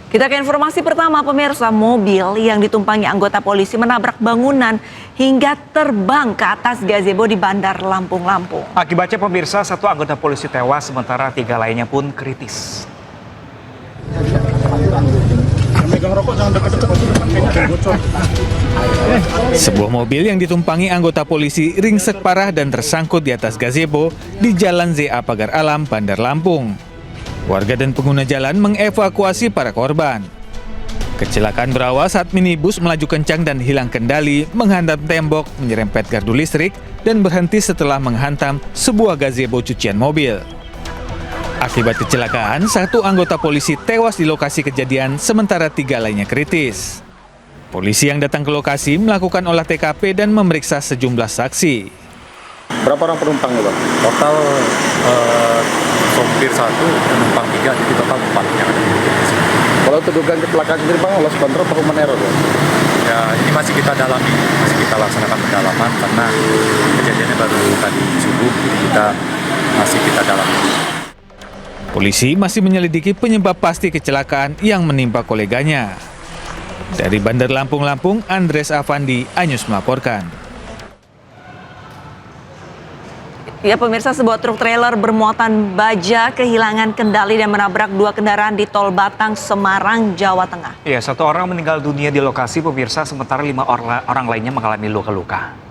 Kita ke informasi pertama, pemirsa. Mobil yang ditumpangi anggota polisi menabrak bangunan hingga terbang ke atas gazebo di Bandar Lampung. Akibatnya pemirsa, satu anggota polisi tewas sementara 3 lainnya pun kritis. Sebuah mobil yang ditumpangi anggota polisi ringsek parah dan tersangkut di atas gazebo di Jalan ZA Pagar Alam, Bandar Lampung. Warga dan pengguna jalan mengevakuasi para korban. Kecelakaan berawal saat minibus melaju kencang dan hilang kendali, menghantam tembok, menyerempet gardu listrik, dan berhenti setelah menghantam sebuah gazebo cucian mobil. Akibat kecelakaan, satu anggota polisi tewas di lokasi kejadian, sementara 3 lainnya kritis. Polisi yang datang ke lokasi melakukan olah TKP dan memeriksa sejumlah saksi. Berapa orang penumpangnya, Bang? Total sopir 1, penumpang 3, jadi total 4 yang ada di sini. Kalau untuk dugaan kecelakaan sendiri, Bang, loss control atau human error, Bang? Ya, ini masih kita dalami, masih kita laksanakan pendalaman karena kejadiannya baru tadi subuh, jadi masih kita dalami. Polisi masih menyelidiki penyebab pasti kecelakaan yang menimpa koleganya. Dari Bandar Lampung, Andres Avandi, Anyus melaporkan. Ya pemirsa, sebuah truk trailer bermuatan baja kehilangan kendali dan menabrak 2 kendaraan di Tol Batang, Semarang, Jawa Tengah. Ya, 1 orang meninggal dunia di lokasi pemirsa, sementara 5 orang lainnya mengalami luka-luka.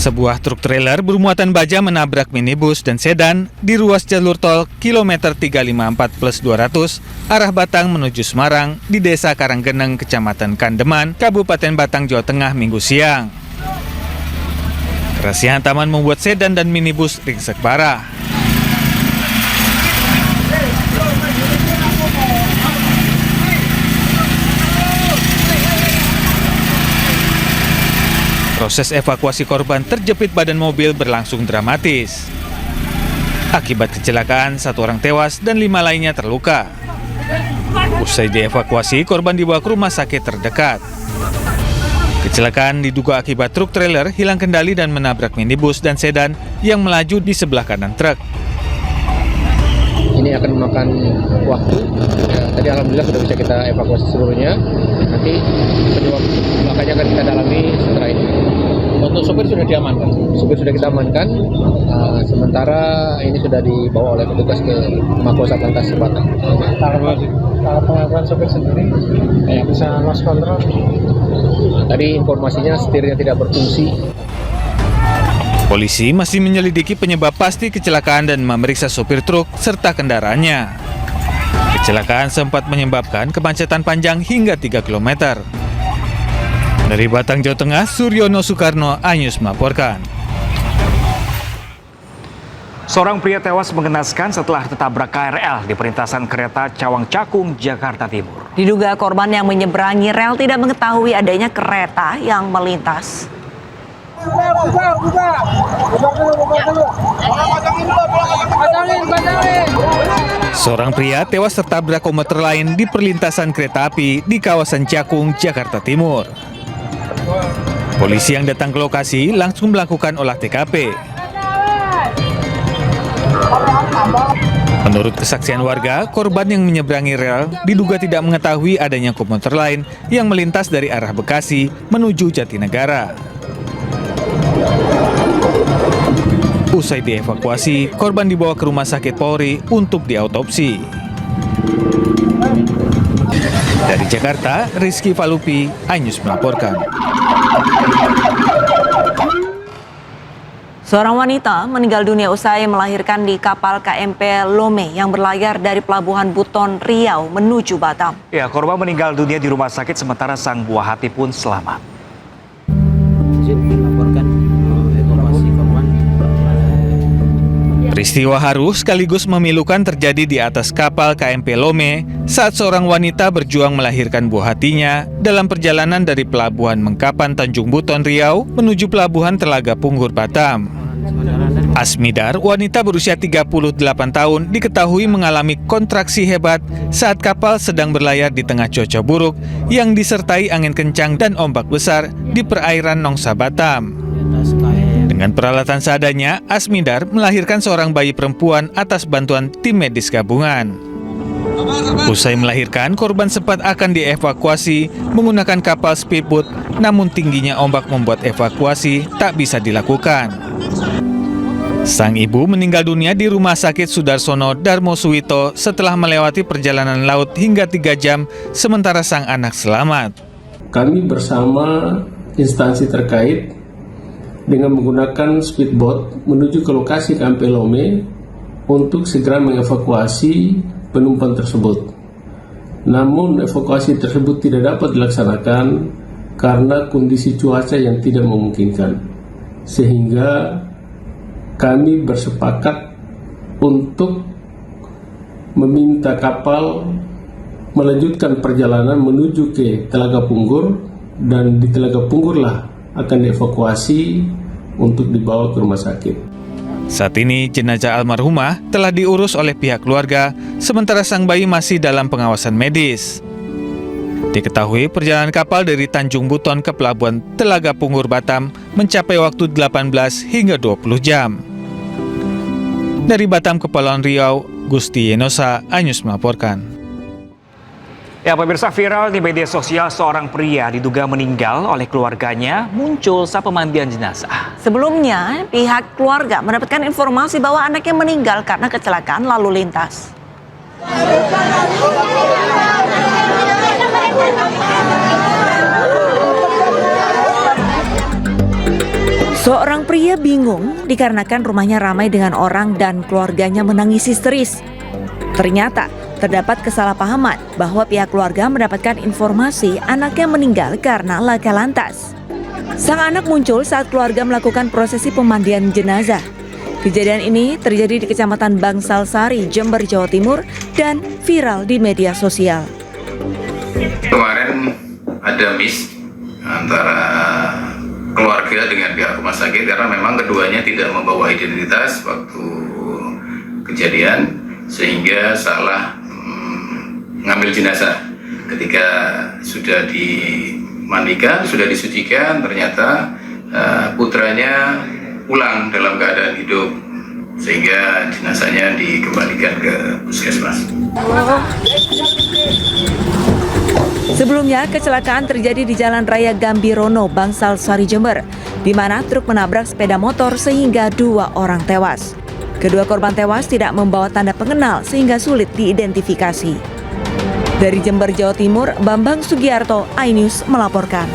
Sebuah truk trailer bermuatan baja menabrak minibus dan sedan di ruas jalur tol kilometer 354+200 arah Batang menuju Semarang di Desa Karanggeneng, Kecamatan Kandeman, Kabupaten Batang, Jawa Tengah, Minggu siang. Kerasnya hantaman membuat sedan dan minibus ringsek parah. Proses evakuasi korban terjepit badan mobil berlangsung dramatis. Akibat kecelakaan, 1 orang tewas dan 5 lainnya terluka. Usai dievakuasi, korban dibawa ke rumah sakit terdekat. Kecelakaan diduga akibat truk trailer hilang kendali dan menabrak minibus dan sedan yang melaju di sebelah kanan truk. Ini akan memakan waktu. Ya, tadi alhamdulillah sudah bisa kita evakuasi seluruhnya. Nanti penyebab makanya akan kita dalami setelah ini. Untuk sopir sudah diamankan. Sopir sudah kita amankan. Sementara ini sudah dibawa oleh petugas ke Mako Satlantas Batang. Kalau pengakuan sopir sendiri, bisa loss control. Tadi informasinya setirnya tidak berfungsi. Polisi masih menyelidiki penyebab pasti kecelakaan dan memeriksa sopir truk serta kendaraannya. Kecelakaan sempat menyebabkan kemacetan panjang hingga 3 km. Dari Batang, Jawa Tengah, Suryono Soekarno, Anyus melaporkan. Seorang pria tewas mengenaskan setelah tertabrak KRL di perlintasan kereta Cawang Cakung, Jakarta Timur. Diduga korban yang menyeberangi rel tidak mengetahui adanya kereta yang melintas. Seorang pria tewas tertabrak komuter lain di perlintasan kereta api di kawasan Cakung, Jakarta Timur. Polisi yang datang ke lokasi langsung melakukan olah TKP. Menurut kesaksian warga, korban yang menyeberangi rel diduga tidak mengetahui adanya komuter lain yang melintas dari arah Bekasi menuju Jatinegara. Usai dievakuasi, korban dibawa ke rumah sakit Polri untuk diautopsi. Dari Jakarta, Rizky Falupi, Anyus melaporkan. Seorang wanita meninggal dunia usai melahirkan di kapal KMP Lome yang berlayar dari Pelabuhan Buton, Riau menuju Batam. Ya, korban meninggal dunia di rumah sakit sementara sang buah hati pun selamat. Peristiwa haru sekaligus memilukan terjadi di atas kapal KMP Lome saat seorang wanita berjuang melahirkan buah hatinya dalam perjalanan dari Pelabuhan Mengkapan Tanjung Buton, Riau menuju Pelabuhan Telaga Punggur, Batam. Asmidar, wanita berusia 38 tahun, diketahui mengalami kontraksi hebat saat kapal sedang berlayar di tengah cuaca buruk yang disertai angin kencang dan ombak besar di perairan Nongsa, Batam. Dengan peralatan seadanya, Asmindar melahirkan seorang bayi perempuan atas bantuan tim medis gabungan. Usai melahirkan, korban sempat akan dievakuasi menggunakan kapal speedboat, namun tingginya ombak membuat evakuasi tak bisa dilakukan. Sang ibu meninggal dunia di Rumah Sakit Sudarsono Darmo Suwito setelah melewati perjalanan laut hingga 3 jam, sementara sang anak selamat. Kami bersama instansi terkait dengan menggunakan speedboat menuju ke lokasi KMP Lome untuk segera mengevakuasi penumpang tersebut. Namun evakuasi tersebut tidak dapat dilaksanakan karena kondisi cuaca yang tidak memungkinkan. Sehingga kami bersepakat untuk meminta kapal melanjutkan perjalanan menuju ke Telaga Punggur, dan di Telaga Punggurlah akan dievakuasi untuk dibawa ke rumah sakit. Saat ini jenazah almarhumah telah diurus oleh pihak keluarga, sementara sang bayi masih dalam pengawasan medis. Diketahui perjalanan kapal dari Tanjung Buton ke Pelabuhan Telaga Punggur Batam mencapai waktu 18 hingga 20 jam. Dari Batam, Kepulauan Riau, Gusti Yenosa, Anyus melaporkan. Ya, pemirsa, viral di media sosial seorang pria diduga meninggal oleh keluarganya muncul saat pemandian jenazah. Sebelumnya, pihak keluarga mendapatkan informasi bahwa anaknya meninggal karena kecelakaan lalu lintas. Seorang pria bingung dikarenakan rumahnya ramai dengan orang dan keluarganya menangis histeris. Ternyata terdapat kesalahpahaman bahwa pihak keluarga mendapatkan informasi anaknya meninggal karena laka lantas. Sang anak muncul saat keluarga melakukan prosesi pemandian jenazah. Kejadian ini terjadi di Kecamatan Bangsalsari, Jember, Jawa Timur dan viral di media sosial. Kemarin ada miss antara keluarga dengan pihak rumah sakit karena memang keduanya tidak membawa identitas waktu kejadian, sehingga salah mengambil jenazah. Ketika sudah dimandikan, sudah disucikan, ternyata putranya pulang dalam keadaan hidup, sehingga jenazahnya dikembalikan ke puskesmas. Sebelumnya, kecelakaan terjadi di Jalan Raya Gambirono, Bangsalsari, Jember, di mana truk menabrak sepeda motor sehingga 2 orang tewas. Kedua korban tewas tidak membawa tanda pengenal sehingga sulit diidentifikasi. Dari Jember, Jawa Timur, Bambang Sugiarto, iNews melaporkan.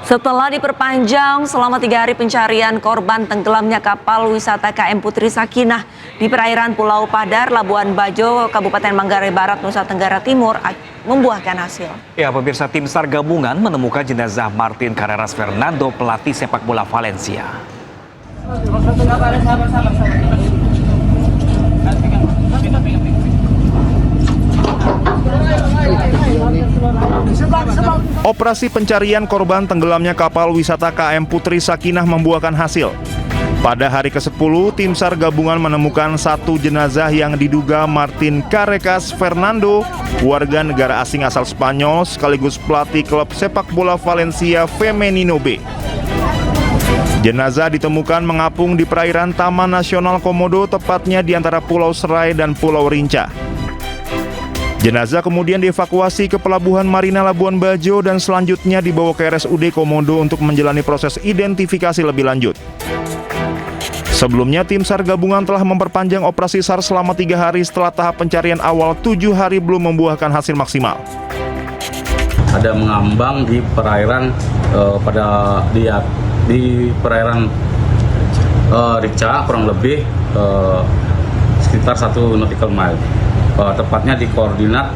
Setelah diperpanjang selama 3 hari pencarian korban tenggelamnya kapal wisata KM Putri Sakinah di perairan Pulau Padar, Labuan Bajo, Kabupaten Manggarai Barat, Nusa Tenggara Timur membuahkan hasil. Ya, pemirsa, tim SAR gabungan menemukan jenazah Martin Carreras Fernando, pelatih sepak bola Valencia. Operasi pencarian korban tenggelamnya kapal wisata KM Putri Sakinah membuahkan hasil. Pada hari ke-10, tim SAR gabungan menemukan 1 jenazah yang diduga Martin Carreras Fernando, warga negara asing asal Spanyol sekaligus pelatih klub sepak bola Valencia Femenino B. Jenazah ditemukan mengapung di perairan Taman Nasional Komodo, tepatnya di antara Pulau Serai dan Pulau Rinca. Jenazah kemudian dievakuasi ke Pelabuhan Marina Labuan Bajo dan selanjutnya dibawa ke RSUD Komodo untuk menjalani proses identifikasi lebih lanjut. Sebelumnya, tim SAR gabungan telah memperpanjang operasi SAR selama 3 hari setelah tahap pencarian awal 7 hari belum membuahkan hasil maksimal. Ada mengambang di perairan di perairan Rica, kurang lebih sekitar 1 nautical mile. Tepatnya di koordinat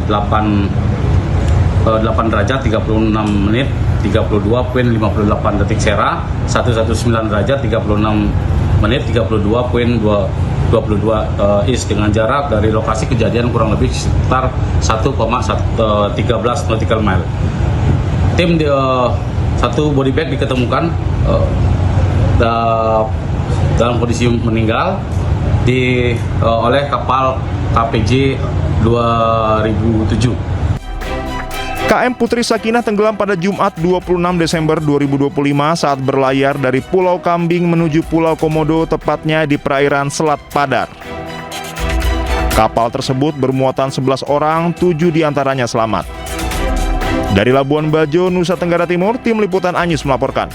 8 derajat 36 menit 32.58 detik sera, 119 derajat 36 menit 32.22 is dengan jarak dari lokasi kejadian kurang lebih sekitar 1,13 nautical mile. Tim satu body bag diketemukan dalam kondisi meninggal oleh kapal KPJ 2007. KM Putri Sakinah tenggelam pada Jumat 26 Desember 2025 saat berlayar dari Pulau Kambing menuju Pulau Komodo, tepatnya di perairan Selat Padar. Kapal tersebut bermuatan 11 orang, 7 diantaranya selamat. Dari Labuan Bajo, Nusa Tenggara Timur, tim liputan Anyus melaporkan.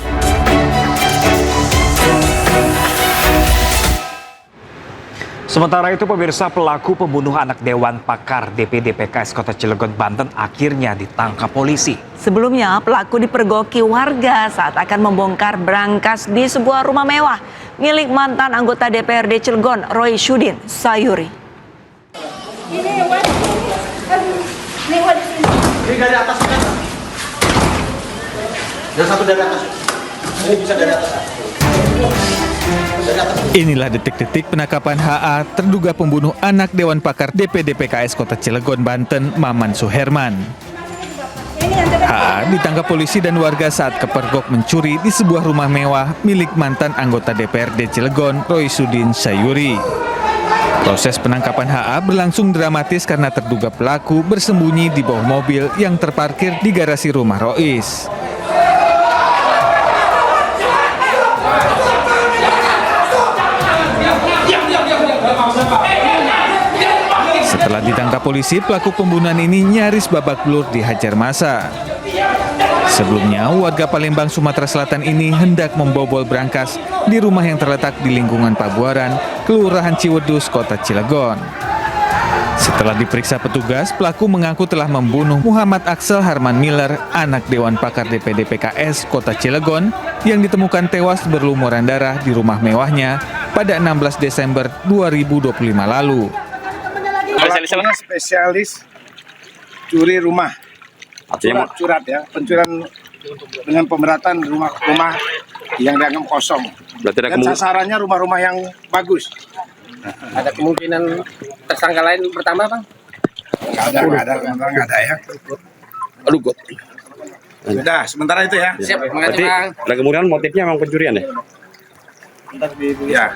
Sementara itu pemirsa, pelaku pembunuh anak Dewan Pakar DPD PKS Kota Cilegon, Banten akhirnya ditangkap polisi. Sebelumnya, pelaku dipergoki warga saat akan membongkar brankas di sebuah rumah mewah milik mantan anggota DPRD Cilegon, Roy Sudin Sayuri. Ini dari atas kan? Dan satu dari atas. Ini bisa dari atas. Inilah detik-detik penangkapan HA, terduga pembunuh anak Dewan Pakar DPD PKS Kota Cilegon, Banten, Maman Suherman. HA ditangkap polisi dan warga saat kepergok mencuri di sebuah rumah mewah milik mantan anggota DPRD Cilegon, Roy Sudin Sayuri. Proses penangkapan HA berlangsung dramatis karena terduga pelaku bersembunyi di bawah mobil yang terparkir di garasi rumah Rois. Setelah ditangkap polisi, pelaku pembunuhan ini nyaris babak belur dihajar massa. Sebelumnya, warga Palembang, Sumatera Selatan ini hendak membobol brankas di rumah yang terletak di lingkungan Pabuaran, Kelurahan Ciwedus, Kota Cilegon. Setelah diperiksa petugas, pelaku mengaku telah membunuh Muhammad Axel Harman Miller, anak Dewan Pakar DPD PKS Kota Cilegon, yang ditemukan tewas berlumuran darah di rumah mewahnya pada 16 Desember 2025 lalu. Spesialis curi rumah. Curat ya, pencurian dengan pemberatan rumah yang dianggap kosong. Dan sasarannya rumah-rumah yang bagus. Ada kemungkinan tersangka lain bertambah, Bang? Nggak ada ya. Aduh, God. Sudah, sementara itu ya. Siap, Berarti ada kemungkinan motifnya memang pencurian ya? Ya.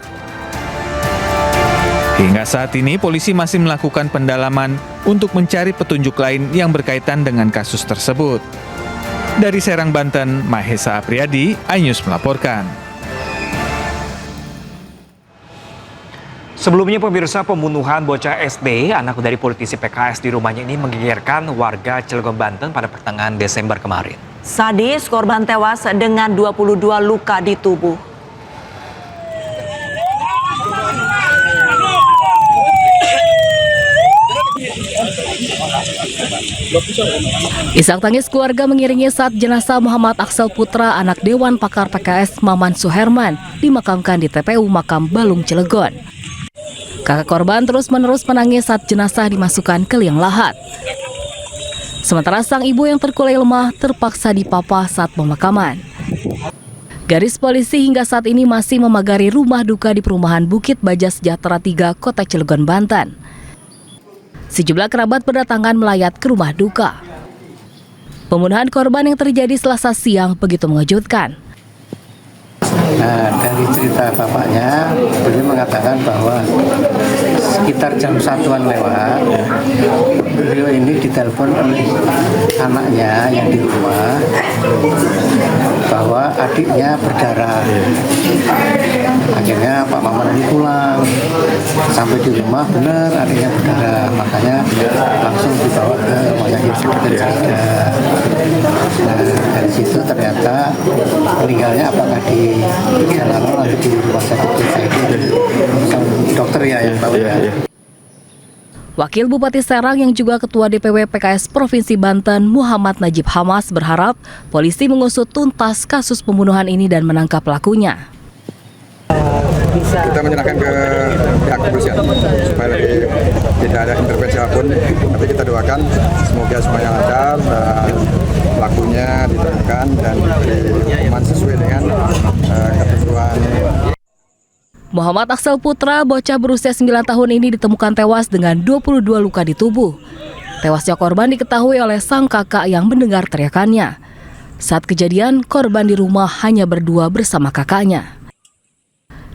Hingga saat ini, polisi masih melakukan pendalaman untuk mencari petunjuk lain yang berkaitan dengan kasus tersebut. Dari Serang, Banten, Mahesa Apriyadi, iNews melaporkan. Sebelumnya pemirsa, pembunuhan bocah SD, anak dari politisi PKS di rumahnya ini menggegerkan warga Cilegon, Banten pada pertengahan Desember kemarin. Sadis, korban tewas dengan 22 luka di tubuh. Isak tangis keluarga mengiringi saat jenazah Muhammad Axel Putra, anak Dewan Pakar PKS Maman Suherman, dimakamkan di TPU Makam Balung, Cilegon. Kakak korban terus-menerus menangis saat jenazah dimasukkan ke liang lahat. Sementara sang ibu yang terkulai lemah terpaksa dipapa saat pemakaman. Garis polisi hingga saat ini masih memagari rumah duka di perumahan Bukit Baja Sejahtera 3, Kota Cilegon, Banten. Sejumlah kerabat berdatangan melayat ke rumah duka. Pembunuhan korban yang terjadi Selasa siang begitu mengejutkan. Nah, dari cerita bapaknya, beliau mengatakan bahwa sekitar jam 1-an lewat, beliau ini ditelepon oleh anaknya yang di rumah bahwa adiknya berdarah. Akhirnya Pak Maman ini pulang, sampai di rumah benar adiknya berdarah, makanya langsung dibawa ke rumah sakit Sejahtera. Nah, dari situ ternyata meninggalnya apakah di Jalano atau di rumah sakit itu dokter ya yang tahu ya. Wakil Bupati Serang yang juga Ketua DPW PKS Provinsi Banten, Muhammad Najib Hamas, berharap polisi mengusut tuntas kasus pembunuhan ini dan menangkap pelakunya. Kita menyerahkan ke pihak kepolisian supaya tidak ada intervensi apapun. Tapi kita doakan semoga semuanya lancar dan pelakunya ditemukan dan diberi hukuman sesuai dengan ketentuan. Muhammad Axel Putra, bocah berusia 9 tahun ini ditemukan tewas dengan 22 luka di tubuh. Tewasnya korban diketahui oleh sang kakak yang mendengar teriakannya. Saat kejadian, korban di rumah hanya berdua bersama kakaknya.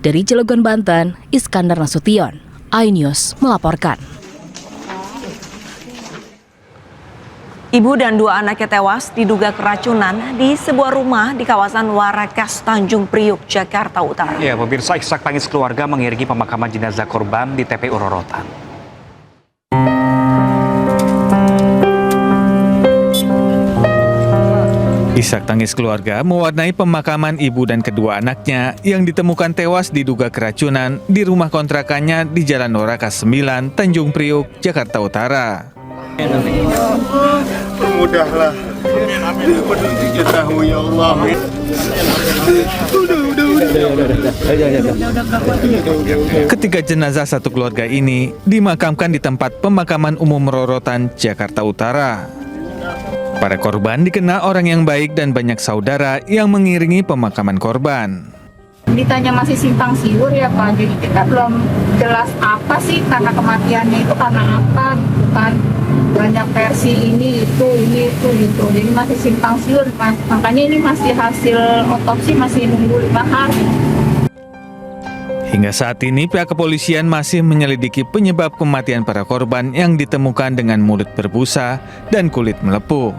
Dari Cilegon, Banten, Iskandar Nasution, iNews melaporkan. Ibu dan 2 anaknya tewas diduga keracunan di sebuah rumah di kawasan Warakas, Tanjung Priuk, Jakarta Utara. Ya, pemirsa, isak tangis keluarga mengiringi pemakaman jenazah korban di TPU Rorotan. Isak tangis keluarga mewarnai pemakaman ibu dan kedua anaknya yang ditemukan tewas diduga keracunan di rumah kontrakannya di Jalan Warakas 9, Tanjung Priuk, Jakarta Utara. Permudahlah petunjuk tahu ya Allah. Ketika jenazah satu keluarga ini dimakamkan di tempat pemakaman umum Rorotan, Jakarta Utara. Para korban dikenal orang yang baik dan banyak saudara yang mengiringi pemakaman korban. Ditanya masih simpang siur ya Pak, jadi kita belum jelas apa sih karena kematiannya itu karena apa gitu kan. Banyak versi ini itu gitu, jadi masih simpang siur Mas. Makanya ini masih hasil otopsi masih nunggu 5 hari. Hingga saat ini pihak kepolisian masih menyelidiki penyebab kematian para korban yang ditemukan dengan mulut berbusa dan kulit melepuh.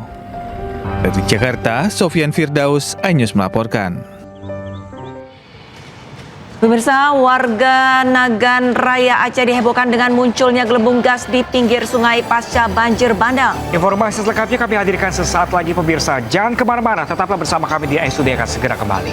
Dari Jakarta, Sofyan Firdaus, iNews melaporkan. Pemirsa, warga Nagan Raya Aceh dihebohkan dengan munculnya gelembung gas di pinggir sungai pasca banjir bandang. Informasi selengkapnya kami hadirkan sesaat lagi pemirsa. Jangan kemana-mana, tetaplah bersama kami di iStudio akan segera kembali.